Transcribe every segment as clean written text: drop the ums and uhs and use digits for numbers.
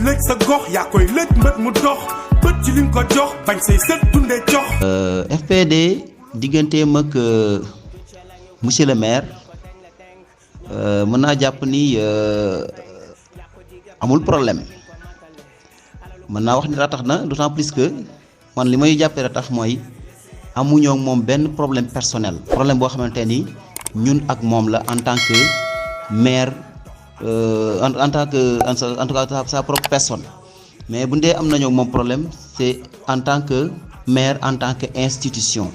lëj sa gox yaa koy lëj mbët mu dox bët ci lim ko jox bañ say sët dundee jox. FPD digganteem ak monsieur le maire mën naa jàpp ni amul problème mën naa wax ni ratax na d'autant plus que man li may jàppee ratax mooy amuñoo moom benn problème personnel. problème boo xamante ni ñun ak moom la en tant que maire en tant que en tout cas sa propre personne mais bu ndee am nañoo moom problème c'est en tant que maire en tant que institution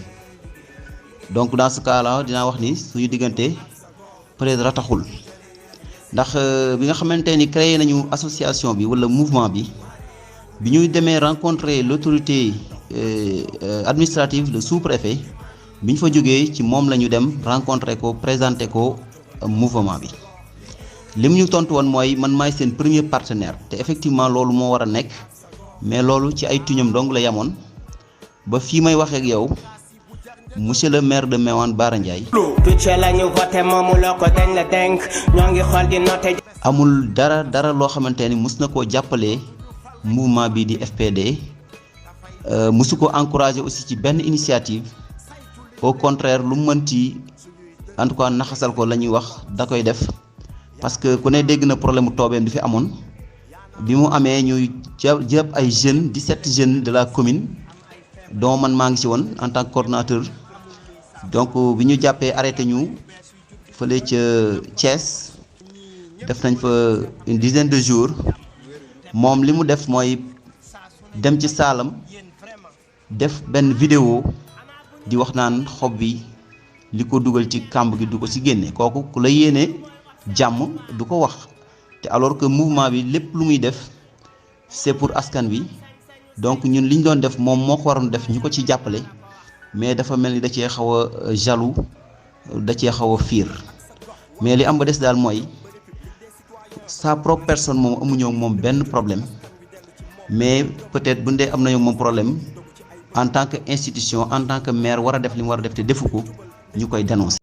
donc dans ce cas là dinaa wax ni suñu diggante peut-être rataxul ndax bi nga xamante ni créé nañu association bi wala mouvement bi ñuy demee rencontrer l'autorité administrative le sous-préfet bi ñu fa jógee ci moom la ñu dem rencontrer ko présenter ko mouvement bi li mu ñu tontu woon mooy man maay seen premier partenaire te effectivement loolu moo war a nekk mais loolu ci ay tuñam dong la yamoon ba fii may waxee ak yow monsieur le maire de Méouane Bara Ndiaye amul dara loo xamante ni mus na koo jàppale mouvement bi di FPD musu ko encourager aussi ci benn initiative au contraire lu mu mën ci en tout cas naxasal ko la ñuy wax da koy def parce que ku ne dégg na problème mu toobeem bi fi amoon bi mu amee ñuy jàpp ay jeunes 17 jeunes de la commune dont man maa ngi ci woon en tant que coordonnateur donc bi ñu jàppee arrêté ñu fële ca Thiès def nañ fa une dizaine de jours moom li mu def mooy dem ci saalam def benn vidéo di wax naan xob bi li ko dugal ci kàmb gi du ko ci génne kooku ku la yéene jàmm du ko wax te alors que mouvement bi lépp lu muy def c'est pour askan wi donc ñun li ñu doon def moom moo ko waroon def ñu ko ci jàppale mais dafa mel ni da cee xaw a jaloux da cee xaw a fiir mais li am ba des daal mooy sa propre personne moom amuñoo moom benn problème mais peut-être bu ndee am nañu moom problème en tant que institution en tant que maire war a def li mu war a def te defu ko ñu koy dénoncer.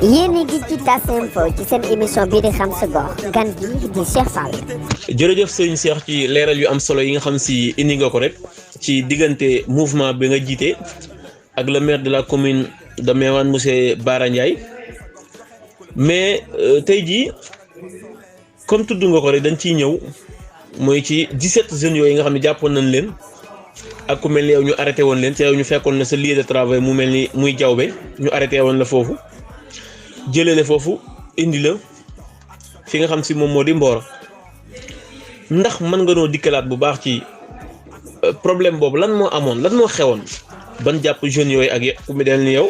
yéen a ngi ci TAS Info ci seen émission bii di xam sa gox gan gi di Cheikh Fall. jërëjëf sëñ Cheikh ci leeral yu am solo yi nga xam si indi nga ko rek ci diggante mouvement bi nga jiite ak le maire de la commune de Méouane monsieur Bara Ndiaye mais tey jii comme tudd nga ko rek dañ ciy ñëw mooy ci 17 jeunes yooyu nga xam ne jàppoon nañ leen. ak ku mel ni yow ñu arrêté woon leen ci yow ñu fekkoon na sa lieu de travail mu mel ni muy jawbe ñu arrêté woon la foofu jëlee la foofu indi la fi nga xam si moom moo di Mboro ndax mën nga noo dikkalaat bu baax ci problème boobu lan moo amoon lan moo xewoon ban jàpp jeunes yooyu ak ku mel ni yow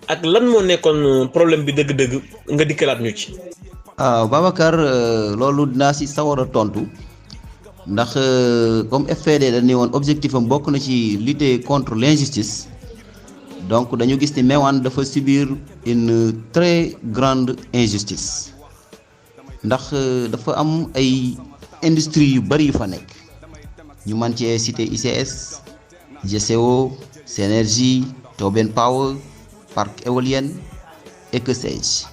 ak lan moo nekkoon problème bi dëgg-dëgg nga dikkalaat ñu ci. waaw Babacar loolu dinaa si sawar a tontu. ndax comme FPD dañ ne woon objectif am bokk na ci lutter contre l'injustice donc dañu gis ni Méouane dafa subir une très grande injustice ndax dafa am ay industries yu bari yu fa nekk ñu mën cee citer ICS GCO Synergie Tobène Power Parc éolien et que sais-je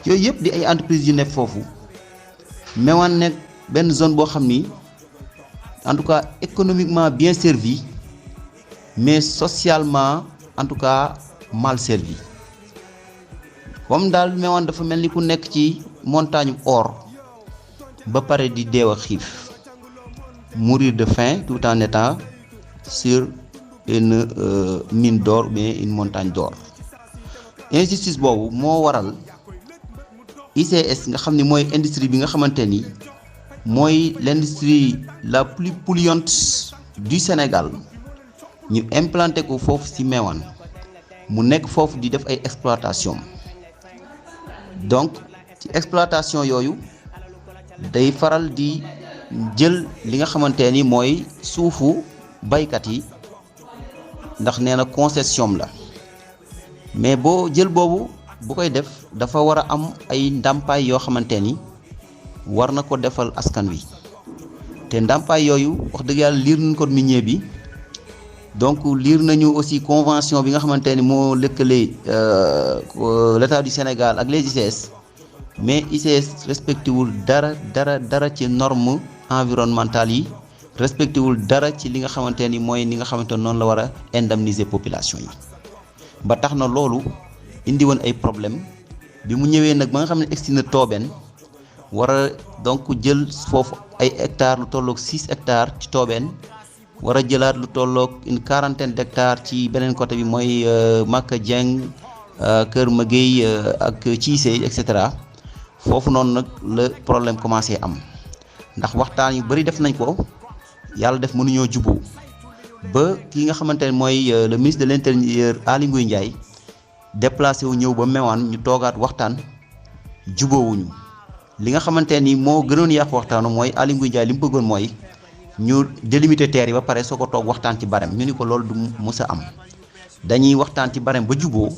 yooyu yëpp di ay entreprises yu nekk foofu Méouane nekk benn zone boo xam ni en tout cas économiquement bien servi mais socialement en tout cas mal servi comme daal Méouane dafa mel ni ku nekk ci montagne or ba pare di deew a xiif mourir de faim tout en étant sur une mine d'or mais une montagne d'or injustice boobu moo waral ICS nga xam ni mooy industrie bi nga xamante ni mooy l'industrie la plus polluante du Sénégal ñu implanté ko foofu ci Méouane mu nekk foofu di def ay exploitation donc ci exploitation yooyu day faral di jël li nga xamante ni mooy suufu baykat yi ndax nee na concession la mais boo jël boobu bu koy def dafa war a am ay ndàmpaay yoo xamante ni war na ko defal askan wi te ndàmpaay yooyu wax dëgg yàlla liir nañ ko minier bi donc liir nañu aussi convention bi nga xamante ni moo lëkkale l'État du Sénégal ak les ICS mais ICS respecté wul dara ci norme environnementales yi respecté wul dara ci li nga xamante ni mooy ni nga xamante noonu la war a indemniser population yi ba tax na loolu indi woon ay problème bi mu ñëwee nag ba nga xam ne egsi na Tobène war a donc jël foofu ay hectares lu tolloog 6 hectares ci Tobène war a jëlaat lu tolloog une quarantaine d'hectares ci beneen côté bi mooy Maka Dieng Kër Maguey ak Cissé et cetera foofu noonu nag la problème commencé am ndax waxtaan yu bari def nañ ko yàlla def mënuñoo juboo ba ki nga xamante ne mooy le ministre de l'intérieur Aly Ngouille Ndiaye déplacé wu ñëw ba Méouane ñu toogaat waxtaan juboowuñu li nga xamante ni moo gënoon yàq waxtaanu mooy Aly Ngouille Ndiaye li mu bëggoon mooy ñu délimiter terre yi ba pare soo ko toog waxtaan ci barème ñu ni ko loolu du mës a am dañuy waxtaan ci barème ba juboo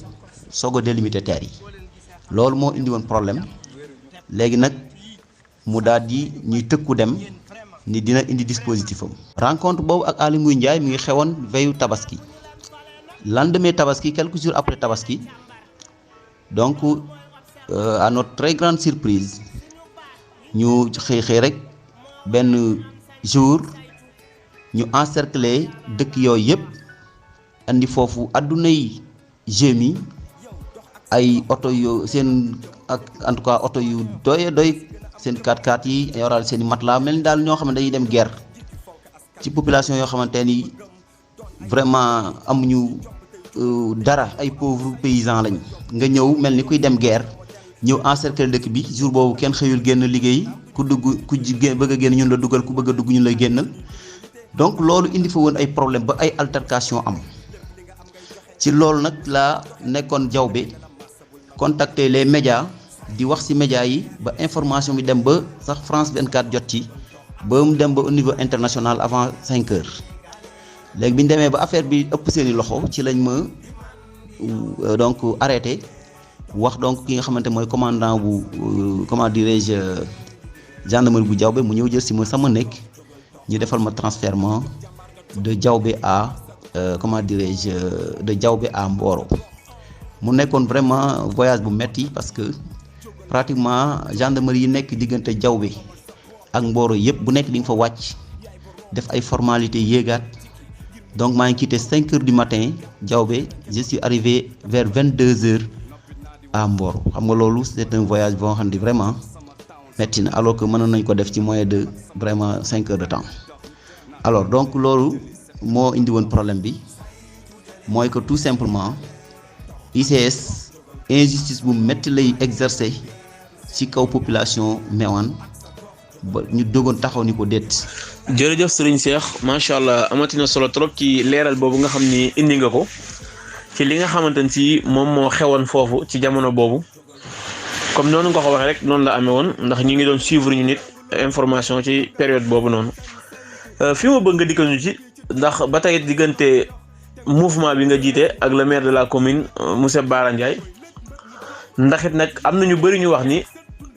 soog a délimiter terre yi loolu moo indi woon problème léegi nag mu daal di ñuy tëkku dem ni dina indi dispositif am. rencontre boobu ak Aly Ngouille Ndiaye mi ngi xewoon veillu tabaski lendemain tabaski quelques jours après tabaski donc à notre très grande surprise ñu xëy rek benn jour ñu encercler dëkk yooyu yëpp andi foofu adduna yi gémi ay oto yu seen ak en tout cas oto yu doy seen 4x4 yi yoral seen i matelas mel ni daal ñoo xam ne dañuy dem guerre ci population yoo xamante ni vraiment amuñu dara ay pauvres paysans lañ nga ñëw mel ni kuy dem guerre ñëw encercler dëkk bi jour boobu kenn xëyul génn liggéey ku dugg ku bëgg a génn ñun la dugal ku bëgg a dugg ñun lay génnal donc loolu indi fa woon ay problème ba ay altercation am ci loolu nag laa nekkoon Diaobé contacter les médias di wax ci médias yi ba information bi dem ba sax France 24 jot ci ba mu dem ba au niveau international avant 5 heures léegi bi ñu demee ba affaire bi ëpp seeni loxo ci lañ ma donc arrêté wax donc ki nga xamante mooy commandant bu comment dirais-je gendarmerie bu Diaobé mu ñëw jël ci ma sama nekk ñu defal ma transfèrement de Diaobé à comment dirais-je de Diaobé à Mboro mu nekkoon vraiment voyage bu metti parce que pratiquement gendarmerie yi nekk diggante Diaobé ak Mboro yëpp bu nekk di nga fa wàcc def ay formalités yéegaat donc maa ngi quitté 5 heures du matin Diaobé je suis arrivé vers 22 heures à Mboro xam nga loolu c'est un voyage boo xam ne vraiment metti na alors que mënoon nañ ko def ci moyen de vraiment 5 heures de temps alors donc loolu moo indi woon problème bi mooy que tout simplement ICS injustice bu metti lay exercer ci kaw population Méouane ba ñu dogoon taxaw ni ko déet. jërëjëf Serigne Cheikh macha allah amati na solo trop ci leeral boobu nga xam ni indi nga ko ci li nga xamante ne si moom moo xewoon foofu ci jamono boobu comme noonu nga ko waxee rek noonu la amee woon ndax ñu ngi doon suivre ñu nit information ci période boobu noonu fi ma bëgg nga dikkal ñu ci ndax ba tey diggante mouvement bi nga jiite ak le maire de la commune monsieur Bara Ndiaye ndax it nag am na ñu bëri ñu wax ni.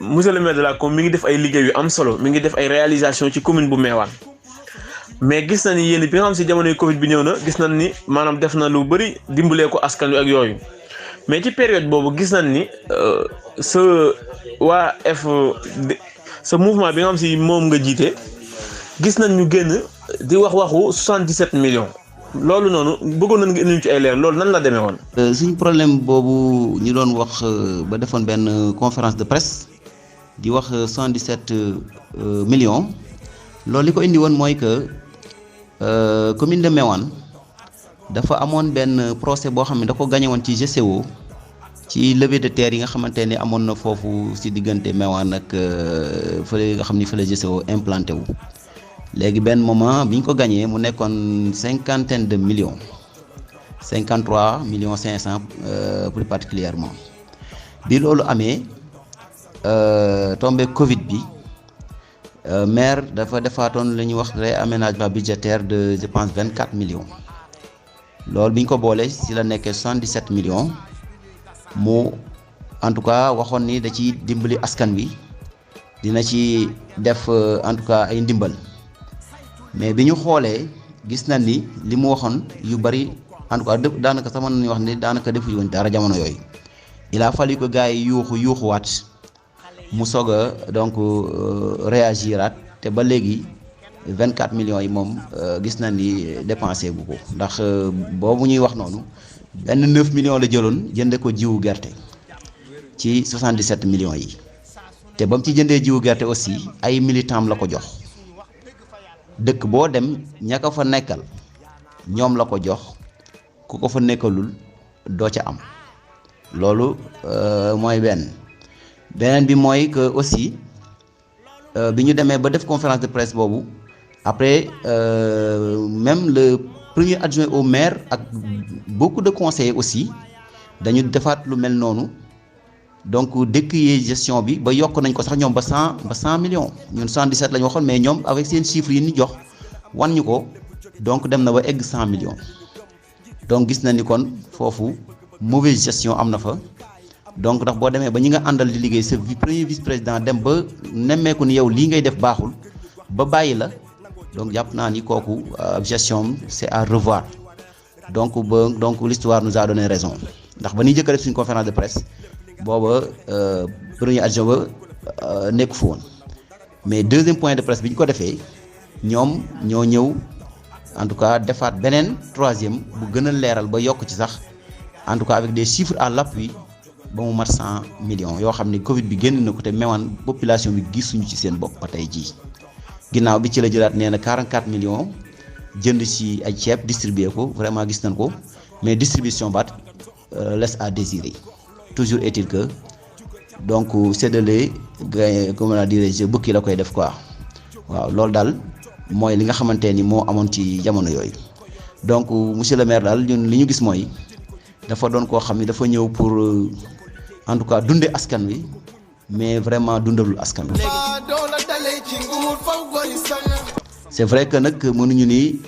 monsieur le maire de la commune mi ngi def ay liggéey yu am solo mi ngi def ay réalisation ci commune bu Méouane mais gis na ni yéen bi nga xam si jamonoy Covid bi ñëw na gis nañ ni maanaam def na lu bëri dimbalee ko askan wi ak yooyu mais ci période boobu gis nañ ni sa waa sa mouvement bi nga xam si moom nga jiite gis nañ ñu génn di waxu 77 millions loolu noonu bëggoon nañ nga indi ci ay leer loolu nan la demee woon. suñu problème boobu ñu doon wax ba defoon benn conférence de presse. di wax 77 millions loolu li ko indi woon mooy que commune de Méouane dafa amoon benn procès boo xam ne da ko gagné woon ci GCO ci levée de terre yi nga xamante ne amoon na foofu ci diggante Méouane ak fële nga xam ni fële GCO implanté wu léegi benn moment bi ñu ko gagné mu nekkoon 50 de millions 53 millions 500 plus particulièrement bi loolu amee. tombé Covid bi maire dafa defaatoon la ñuy wax réaménagement budgétaire de je pense 24 millions loolu bi ñu ko boole ci la nekkee 77 millions mu en tout cas waxoon ni da ci dimbali askan wi dina ci def en tout cas ay ndimbal mais bi ñu xoolee gis nañ ni li mu waxoon yu bari en tout cas daanaka sax mën nañu wax ni daanaka defuñu woon dara jamono yooyu il a fallu que gars yi yuuxuwaat. mu soog a donc réagiraat te ba léegi 24 millions yi moom gis na ni dépensé bu ko ndax boobu ñuy wax noonu benn 9 millions la jëloon jënde ko jiwu gerte ci 77 millions yi te ba mu ci jëndee jiwu gerte aussi ay militants la ko jox dëkk boo dem ña ko fa nekkal ñoom la ko jox ku ko fa nekkalul doo ca am loolu mooy beneen bi mooy que aussi bi ñu demee ba def conférence de presse boobu après même le premier adjoint au maire ak beaucoup de conseillers aussi dañu defaat lu mel noonu donc décrier gestion bi ba yokk nañ ko sax ñoom ba 100 millions ñun 117 la ñu waxoon mais ñoom avec seen chiffres yi ñu jox wan ñu ko donc dem na ba egg 100 millions donc gis na ni kon foofu mauvaise gestion am na fa donc ndax boo demee ba ñi nga àndal di liggéey sa premier vice président dem ba nemmeeku ni yow lii ngay def baaxul ba bàyyi la donc jàpp naa ni kooku gestion c'est à revoir donc l'histoire nous a donné raison ndax ba ñuy jëkk a def suñu conférence de presse booba premier adjoint ba nekku fa woon mais deuxième point de presse bi ñu ko defee ñoom ñoo ñëw en tout cas defaat beneen troisième bu gën a leeral ba yokk ci sax en tout cas avec des chiffres à l'appui ba mu mat 100 millions yoo xam ne Covid bi génn na ko te Mewane population bi gisuñu ci seen bopp ba tey jii ginnaaw bi ci la jëlaat nee na 44 millions jënd ci ay ceeb distribuer ko vraiment gis nañ ko mais distribution baat laisse à désirer toujours est-il que donc séddale comment dirais-je bukki la koy def quoi waaw loolu daal mooy li nga xamante ni moo amoon ci jamono yooyu donc monsieur le maire daal ñun li ñu gis mooy dafa doon koo xam ni dafa ñëw pour en tout cas dunde askan wi mais vraiment dundalul askan wi. c'est vrai que nag mënuñu ni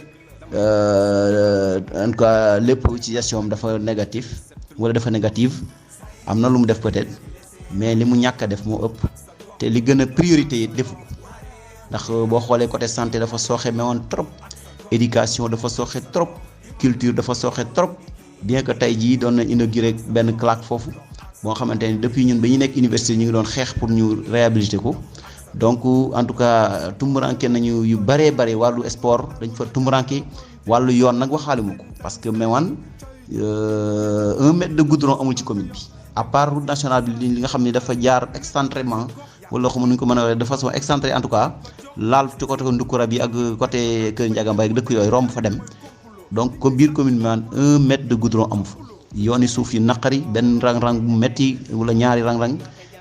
en tout cas lépp ci gestion dafa négatif wala dafa négative am na lu mu def peut-être mais li mu ñàkk a def moo ëpp te li gën a priorité yi defu ko ndax boo xoolee côté santé dafa sooxe Mewane trop éducation dafa sooxe trop culture dafa sooxe trop bien que tey jii doon na inauguré benn claque foofu boo xamante ni depuis ñun ba ñu nekk université ñu ngi doon xeex pour ñu réhabiliter ko donc en tout cas tumuranke nañu yu bëree bëri wàllu sport dañ fa tumuranke wàllu yoon nag waxaale mu ko parce que Mewane 1 mètre de goudron amul ci commune bi à part route nationale bi li nga xam ne dafa jaar excentrement wala xam nu ñu ko mën a waxee de façon excentrée en tout cas laal ci côté Ndoukoura bi ak côté Kër Ndiaga Mbaye ak dëkk yooyu romb fa dem donc comme biir commune Mewane 1 mètre de goudron amu fa yooni suuf yi naqari benn rang-rang bu metti wala ñaari rang-rang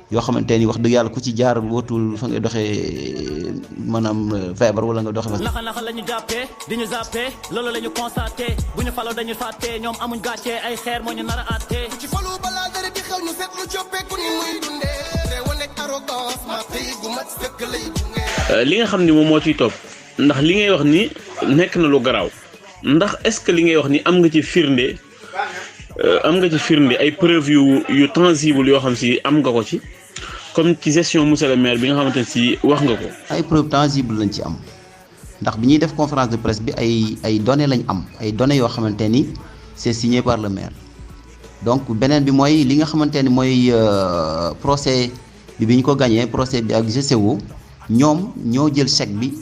yoo xamante ni wax dëgg yàlla ku ci jaar wootul fa ngay doxee maanaam feebar wala nga doxee. naxa la ñu jàppee di ñu zappé loolu la ñu constaté bu ñu faloo dañu fàtte ñoom amuñ gàcce ay xeer moo ñu nar a àtte. ci falu balaa dara di xew ñu seet lu coppeeku ni muy dundee réew nekk arrogance ma tey gu mat sëkk lay dundee. li nga xam ni moom moo ciy topp ndax li ngay wax ni nekk na lu garaaw ndax est-ce que li ngay wax ni am nga ci firnde ay preuve yu tangible yoo xam si am nga ko ci comme ci gestion monsieur le maire bi nga xamante ne si wax nga ko. ay preuve tangible lañ ci am ndax bi ñuy def conférence de presse bi ay données lañ am ay données yoo xamante ni c'est signé par le maire donc beneen bi mooy li nga xamante ni mooy procès bi ñu ko gagné procès bi ak GCO ñoom ñoo jël chèque bi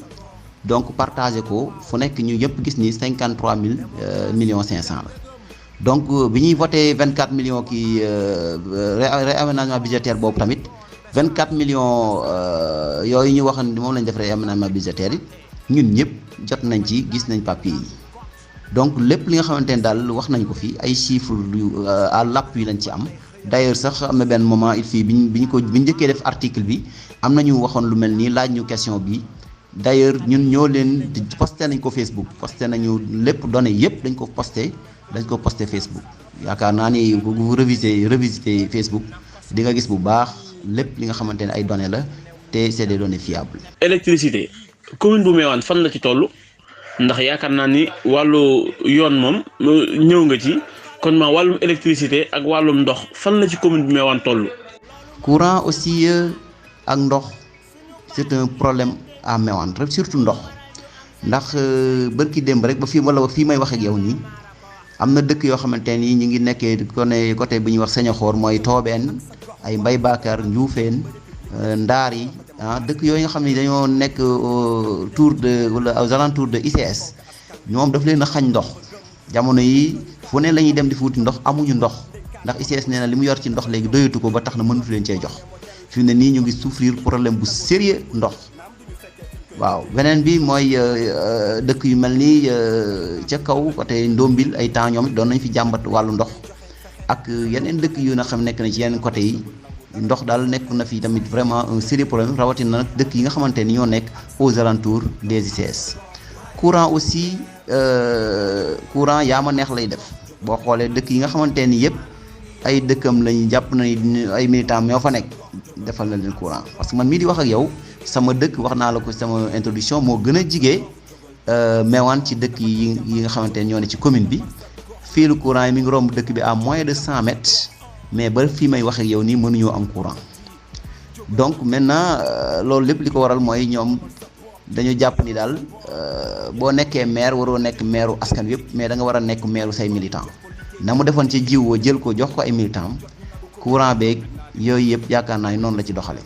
donc partagé ko fu nekk ñu yëpp gis ni 53 millions 500 la. donc bi ñuy voté 24 millions kii réaménagement budgétaire boobu tamit 24 millions yooyu ñu waxoon moom lañ def réaménagement budgétaire yi ñun ñëpp jot nañ ci gis nañ papier yi donc lépp li nga xamante ne daal wax nañ ko fi ay chiffres yu à l'appui lañ ci am d'ailleurs sax am na benn moment il fii bi ñu njëkkee def article bi am nañu waxoon lu mel nii laaj ñu question bi d'ailleurs ñun ñoo leen posté nañ ko Facebook posté nañu lépp données yëpp dañ ko posté Facebook yaakaar naa ni bu revisiter Facebook di nga gis bu baax lépp li nga xamante ne ay données la te c'est des données fiables. électricité commune bu Mewane fan la ci toll ndax yaakaar naa ni wàllu yoon moom ñëw nga ci kon ma wàllum électricité ak wàllum ndox fan la ci commune bu Mewane toll. courant aussi ak ndox c'est un problème à Mewane surtout ndox ndax bërki démb rek ba fii may wax ak yow nii. am na dëkk yoo xamante ni ñu ngi nekkee côté bi ñuy wax Señaxoor mooy Toobeen ay Mbay Bakar Njuufeen Ndaar yi dëkk yooyu nga xam ne dañoo nekk autour de wala aux alentours de ICS ñoom daf leen a xañ ndox jamono yi fu ne la ñuy dem di fuuti ndox amuñu ndox ndax ICS nee na li mu yor ci ndox léegi doyatu ko ba tax na mënatu leen cee jox fi mu ne nii ñu ngi souffrir problème bu sérieux ndox waaw beneen bi mooy dëkk yu mel ni ca kaw côté Ndombil ay temps ñoom it doon nañ fi jàmbat wàllu ndox ak yeneen dëkk yu nga xam nekk na ci yeneen côté yi ndox daal nekk na fi tamit vraiment un sérieux problème rawatina nag dëkk yi nga xamante ni ñoo nekk aux alentours des ICS. courant aussi courant yaa ma neex lay def boo xoolee dëkk yi nga xamante ni yëpp ay dëkkam lañu jàpp na ay militants ñoo fa nekk defal na leen courant parce que man mii di wax ak yow sama dëkk wax naa la ko sama introduction moo gën a jigee Mewane ci dëkk yi nga xamante ni ñoo ne ci commune bi fii lu courant yi mi ngi romb dëkk bi à moins de 100 mètres mais ba fii may wax ak yow nii mënuñoo am courant donc maintenant loolu lépp li ko waral mooy ñoom dañu jàpp ni daal boo nekkee maire waroo nekk maireu askan yëpp mais da nga war a nekk maireu say militant na mu defoon ci jiw jël ko jox ko ay militant courant beeg yooyu yëpp yaakaar naa ni noonu la ci doxale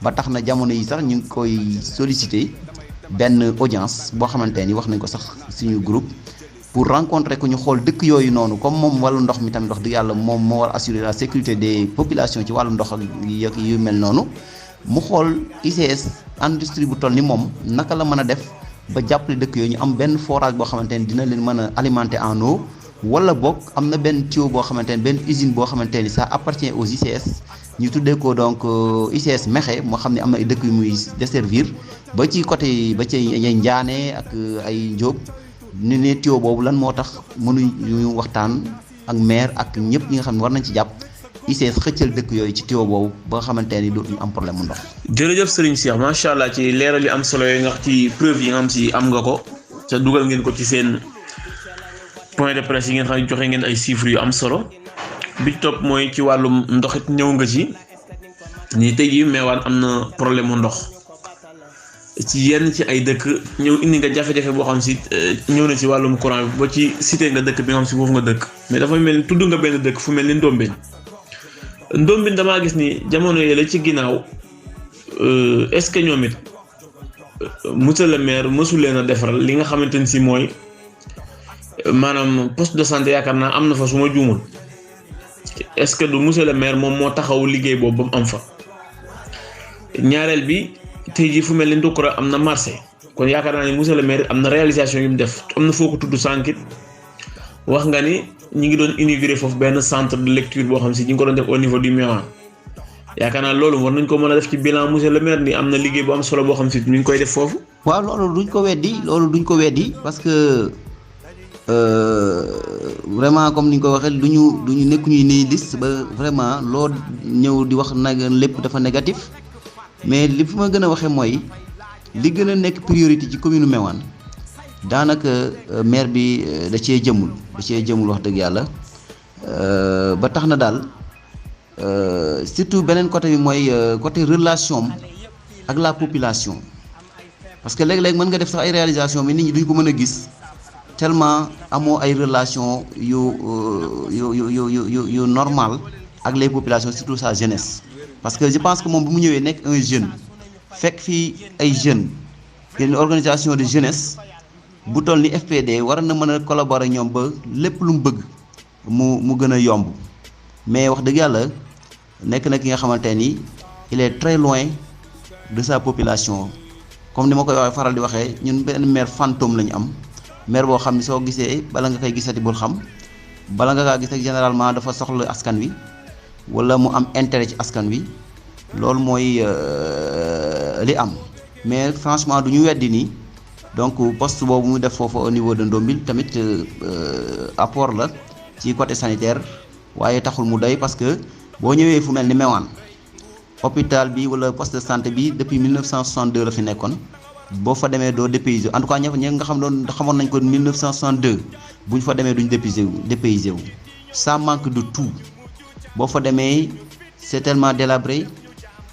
ba tax na jamono yi sax ñu ngi koy solliciter benn audience boo xamante ni wax nañ ko sax suñu groupe pour rencontrer ko ñu xool dëkk yooyu noonu comme moom wàllu ndox mi tamit wax dëgg yàlla moom moo war assurer la sécurité des populations ci wàllu ndox ak yu mel noonu mu xool ICS industrie bu toll ni moom naka la mën a def ba jàppale dëkk yooyu ñu am benn forage boo xamante ni dina leen mën a alimenter en eau wala boog am na benn tuyau boo xamante ni benn usine boo xamante ni ça appartient aux ICS ñu tuddee ko donc ICS Mexe moo xam ne am na ay dëkk yu muy desservir ba ci côté ba ci Njaane ak ay Njóob ñu ne tuyau boobu lan moo tax mënuñu waxtaan ak maire ak ñëpp ñi nga xam ne war nañ ci jàpp ICS xëccal dëkk yooyu ci tuyau boobu ba nga xamante ni dootuñu am problème mu ndox. jërëjëf Serigne Cheikh macha allah ci leeral yu am solo yooyu nga wax ci preuve yi nga xam si am nga ko te dugal ngeen ko ci seen point de presse yi ngeen xam ne joxe ngeen ay chiffres yu am solo bi topp mooy ci wàllum ndox it ñëw nga ci ni tey jii Mewane am na problème mu ndox. ci yenn ci ay dëkk ñëw indi nga jafe-jafe boo xam si ñëw na ci wàllum courant bi ba ci cité nga dëkk bi nga xam si foofu nga dëkk mais dafa mel ni tudd nga benn dëkk fu mel ni Ndombeen damaa gis ni jamono yële ci ginnaaw est-ce que ñoom it monsieur le maire mësul leen a defaral li nga xamante ni si mooy maanaam poste de santé yaakaar naa am na fa su ma juumul est-ce que du monsieur le maire moom moo taxaw liggéey boobu ba mu am fa ñaareel bi. tey jii fu mel ni Ndoukoura am na marché kon yaakaar naa ni monsieur le maire am na réalisation yu mu def am na foo ko tudd sànkit wax nga ni ñi ngi doon inaugurer foofu benn centre de lecture boo xam si ñi ngi ko doon def au niveau du Mewane yaakaar naa loolu war nañ ko mën a def ci bilan monsieur le maire ni am na liggéey bu am solo boo xam si ñu ngi koy def foofu. waaw loolu duñ ko weddi parce que vraiment comme ni ñu ko waxee duñu nekkuñu ni liste ba vraiment loo ñëw di wax nag lépp dafa négatif. mais li fi ma gën a waxee mooy li gën a nekk priorité ci commune Mewane daanaka maire bi da cee jëmul wax dëgg yàlla ba tax na daal surtout beneen côté bi mooy côté relation ak la population parce que léeg-léeg mën nga def sax ay réalisation mais nit ñi duñ ko mën a gis tellement amoo ay relation yu normal ak les populations surtout sa jeunesse. parce que je pense que moom bu mu ñëwee nekk un jeune fekk fii ay jeunes une organisation de jeunesse bu toll ni FPD war na mën a collaborer ñoom ba lépp lu mu bëgg mu gën a yomb mais wax dëgg yàlla nekk na ki nga xamante ni il est très loin de sa population comme ni ma koy waxee faral di waxee ñun benn maire fantôme la ñu am maire boo xam ne soo gisee bala nga koy gisati bul xam bala nga kaa gis ak généralement dafa soxla askan wi. wala mu am intérêt ci askan wi loolu mooy li am mais franchement du ñu weddi nii donc poste boobu mu def foofu au niveau de Ndombil tamit apport la ci côté sanitaire waaye taxul mu doy parce que boo ñëwee fu mel ni Mewane hôpital bi wala poste de santé bi depuis 1962 la fi nekkoon boo fa demee doo dépaysé en tout cas ña nga xamoon nañ ko 1962 bu ñu fa demee duñ dépaysé wu ça manque de tout. boo fa demee c'est tellement délabré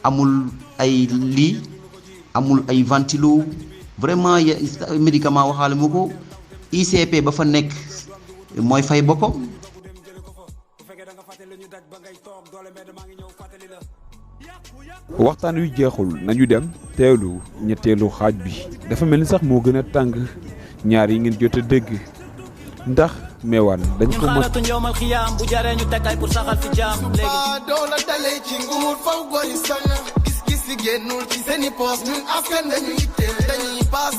amul ay lii amul ay ventilo vraiment médicament waxaale mu ko ICP ba fa nekk mooy fay boppam. bu fekkee da nga fàtte lu ñu daj ba ngay toog doole mais maa ngi ñëw fàttali la yàqu waxtaan wi jeexul nañu dem teewlu ñetteelu xaaj bi dafa mel ni sax moo gën a tàng ñaar yi ngeen jot a dégg ndax meewaan dañ ko mos yowmal xiyaam bu jaree ñu teg ay pour saxal fi jaam léegi doona dalee ci nguur faw gori sang gis-gis li génnul ci seeni poos ñun askan dañuy itteel dañuy paas